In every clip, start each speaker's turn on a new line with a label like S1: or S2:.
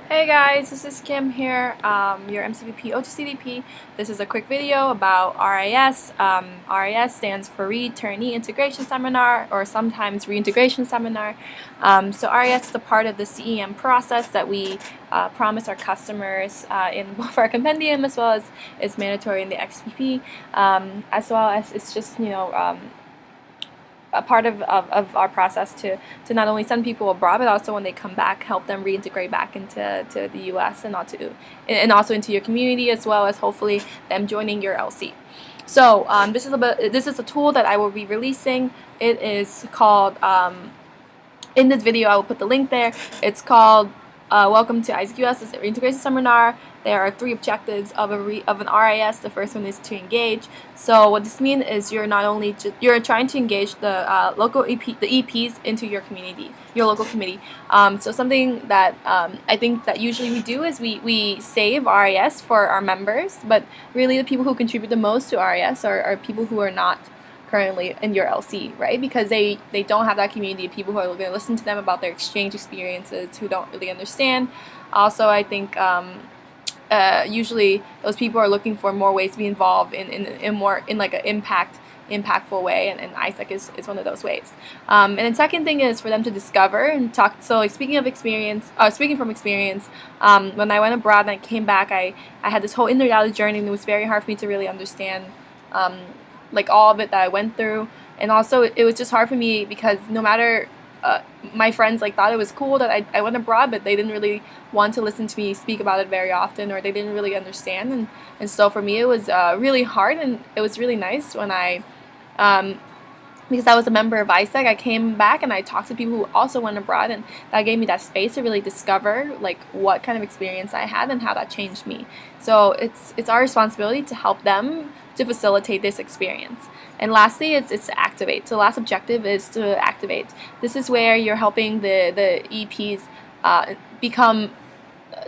S1: Hey guys, this is Kim here, your MCVP OTCVP. This is a quick video about RIS. RIS stands for Returnee Integration Seminar, or sometimes Reintegration Seminar. So RIS is a part of the CEM process that we promise our customers in both our compendium as well as it's mandatory in the XPP, as well as it's just, a part of our process to not only send people abroad, but also when they come back, help them reintegrate back into the U.S. and also into your community, as well as hopefully them joining your LC. So this is a tool that I will be releasing. It is called, in this video I will put the link there. It's called Welcome to AIESEC US Reintegration Seminar. There are 3 objectives of an RIS. The first one is to engage. So what this means is you're not only you're trying to engage the local the EPs into your community, your local committee. So something that I think that usually we do is we save RIS for our members, but really the people who contribute the most to RIS are people who are not currently in your LC, right? Because they don't have that community of people who are going to listen to them about their exchange experiences, who don't really understand. Also, I think usually those people are looking for more ways to be involved in like an impactful way, and AIESEC is one of those ways. And then second thing is for them to discover and talk. So like speaking from experience, when I went abroad and I came back, I had this whole in-reality journey, and it was very hard for me to really understand like all of it that I went through. And also it was just hard for me because no matter my friends like thought it was cool that I went abroad, but they didn't really want to listen to me speak about it very often, or they didn't really understand. And so for me it was really hard, and it was really nice when I because I was a member of AIESEC, I came back and I talked to people who also went abroad, and that gave me that space to really discover like what kind of experience I had and how that changed me. So it's our responsibility to help them to facilitate this experience. And lastly, it's to activate. So the last objective is to activate. This is where you're helping the EPs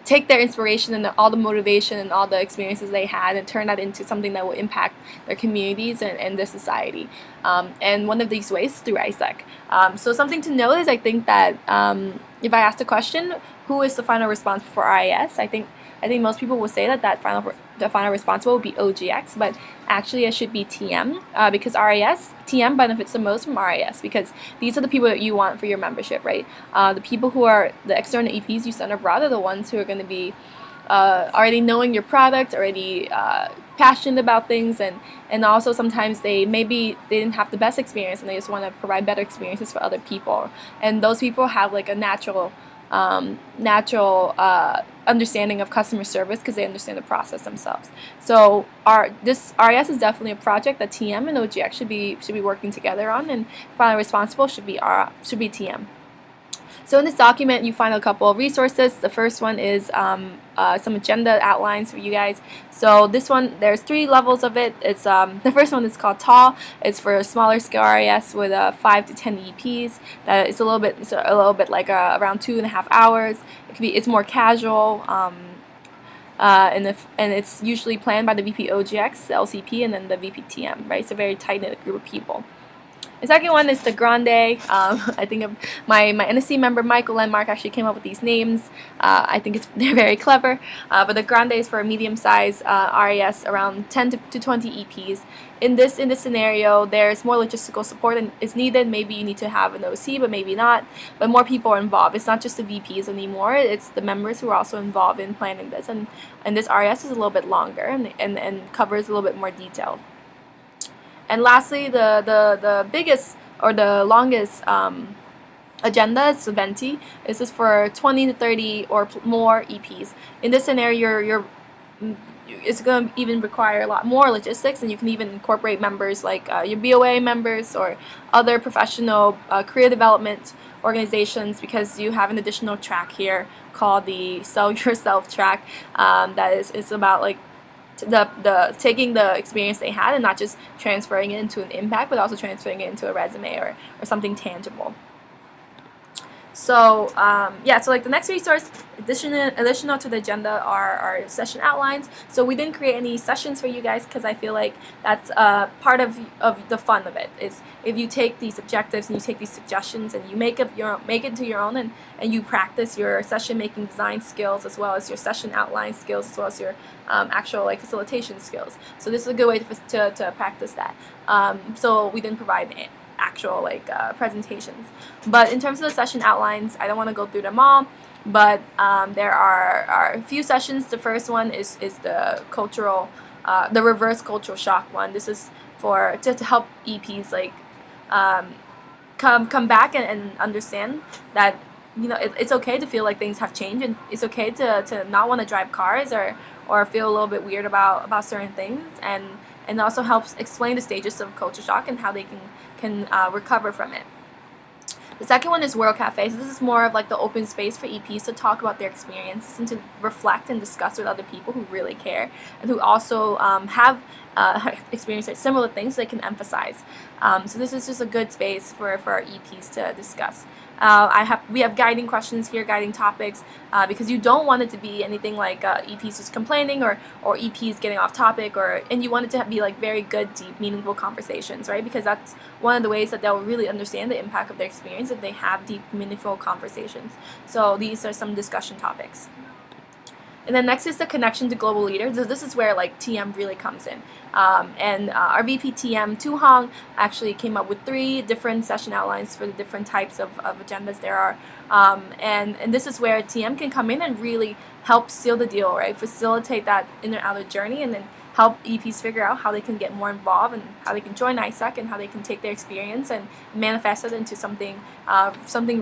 S1: take their inspiration and all the motivation and all the experiences they had and turn that into something that will impact their communities and their society. And one of these ways is through AIESEC. So something to note is I think that if I ask the question, who is the final response for RIS, I think most people will say that the final response will be OGX, but actually it should be TM, because TM benefits the most from RIS, because these are the people that you want for your membership, right? The people who are the external EPs you send abroad are the ones who are going to be already knowing your product, already passionate about things, and also sometimes they didn't have the best experience and they just want to provide better experiences for other people. And those people have like a natural understanding of customer service because they understand the process themselves. So this RIS is definitely a project that TM and OGX should be working together on, and final responsible should be TM. So in this document, you find a couple of resources. The first one is some agenda outlines for you guys. So this one, there's 3 levels of it. It's the first one is called TAL. It's for a smaller scale RIS with 5 to 10 EPs. That is a little bit like around 2.5 hours. It's more casual. And it's usually planned by the VP OGX, the LCP, and then the VP TM. Right, it's a very tight knit group of people. The second one is the Grande. I think my NST member Michael.lenmark actually came up with these names. I think they're very clever. But the Grande is for a medium-sized RIS, around 10 to 20 EPs. In this scenario, there's more logistical support and is needed. Maybe you need to have an OC, but maybe not. But more people are involved. It's not just the VPs anymore. It's the members who are also involved in planning this. And this RIS is a little bit longer and covers a little bit more detail. And lastly, the biggest or the longest agenda is Venti. This is for 20 to 30 or more EPs. In this scenario, it's going to even require a lot more logistics, and you can even incorporate members like your BOA members or other professional career development organizations, because you have an additional track here called the Sell Yourself track that is about like taking the experience they had and not just transferring it into an impact, but also transferring it into a resume or something tangible. So yeah, so like the next resource additional to the agenda are our session outlines. So we didn't create any sessions for you guys because I feel like that's part of the fun of it, is if you take these objectives and you take these suggestions and you make it into your own, and you practice your session making design skills as well as your session outline skills as well as your actual like facilitation skills. So this is a good way to practice that. So we didn't provide actual like presentations. But in terms of the session outlines, I don't want to go through them all, but there are a few sessions. The first one is the cultural, the reverse cultural shock one. This is for to help EPs like come back and understand that, you know, it's okay to feel like things have changed, and it's okay to not want to drive cars or feel a little bit weird about certain things, and also helps explain the stages of culture shock and how they can recover from it. The second one is World Cafes. This is more of like the open space for EPs to talk about their experiences and to reflect and discuss with other people who really care and who also have experienced similar things they can emphasize. So this is just a good space for our EPs to discuss. We have guiding questions here, guiding topics, because you don't want it to be anything like EPs just complaining or EPs getting off topic, and you want it to be like very good, deep, meaningful conversations, right? Because that's one of the ways that they'll really understand the impact of their experience if they have deep, meaningful conversations. So these are some discussion topics. And then next is the connection to global leaders. So this is where like TM really comes in. Our VP TM, Tu Hong, actually came up with 3 different session outlines for the different types of agendas there are. And this is where TM can come in and really help seal the deal, right? Facilitate that inner outer journey, and then help EPs figure out how they can get more involved and how they can join AIESEC and how they can take their experience and manifest it into something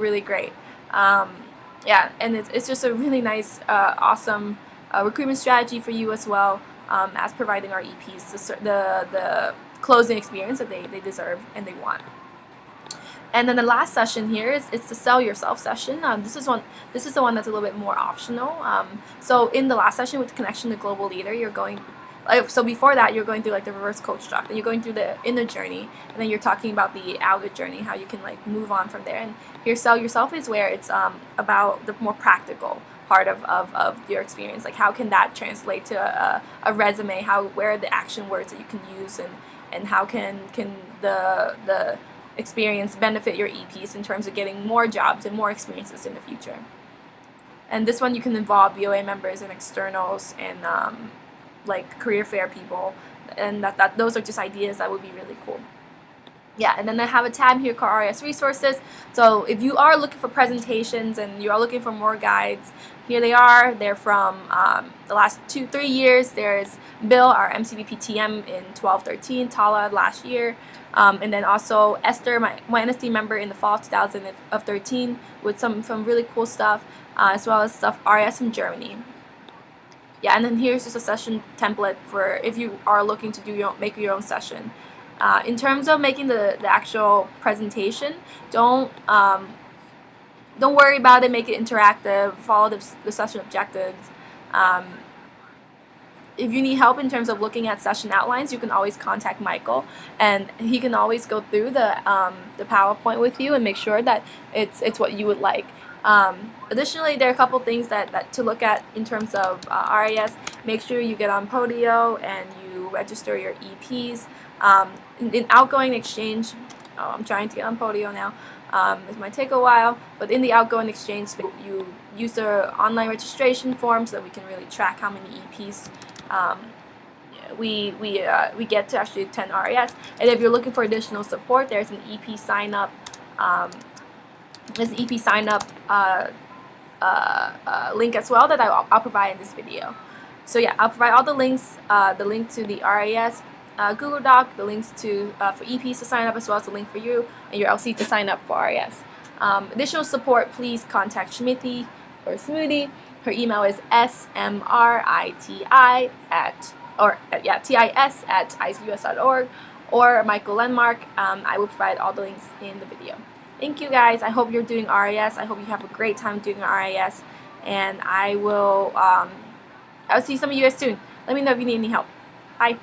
S1: really great. Yeah, and it's just a really nice, awesome recruitment strategy for you as well, as providing our EPs the closing experience that they deserve and they want. And then the last session here it's the sell yourself session. This is the one that's a little bit more optional. So in the last session with connection to global leader, you're going. So before that, you're going through like the reverse coach shock, then you're going through the inner journey, and then you're talking about the outer journey, how you can like move on from there. And here, sell yourself is where it's about the more practical part of your experience, like how can that translate to a resume, where are the action words that you can use, and how can the experience benefit your EPs in terms of getting more jobs and more experiences in the future. And this one you can involve BOA members and externals and like career fair people, and those are just ideas that would be really cool. Yeah, and then I have a tab here called RIS resources. So if you are looking for presentations and you are looking for more guides, here they are. They're from the last 2-3 years. There's Bill, our MCVP TM in 12-13, Tala last year, and then also Esther, my NST member in the fall of 2013, with some really cool stuff, as well as stuff RIS from Germany. Yeah, and then here's just a session template for if you are looking to make your own session. In terms of making the actual presentation, don't worry about it. Make it interactive. Follow the session objectives. If you need help in terms of looking at session outlines, you can always contact Michael, and he can always go through the PowerPoint with you and make sure that it's what you would like. Additionally, there are a couple things that to look at in terms of RIS. Make sure you get on Podio and you register your EPs. In outgoing exchange, I'm trying to get on Podio now. This might take a while, but in the outgoing exchange, you use the online registration form so that we can really track how many EPs we get to actually attend RIS. And if you're looking for additional support, there's an EP sign up. There's an EP sign up link as well that I'll provide in this video. So yeah, I'll provide all the links, the link to the RIS Google Doc, the links to for EPs to sign up, as well as the link for you and your LC to sign up for RIS. Additional support, please contact Smriti or Smriti. Her email is smriti@tis@icus.org, or michael.lenmark. I will provide all the links in the video. Thank you guys. I hope you're doing RIS. I hope you have a great time doing RIS, and I will see some of you guys soon. Let me know if you need any help. Bye.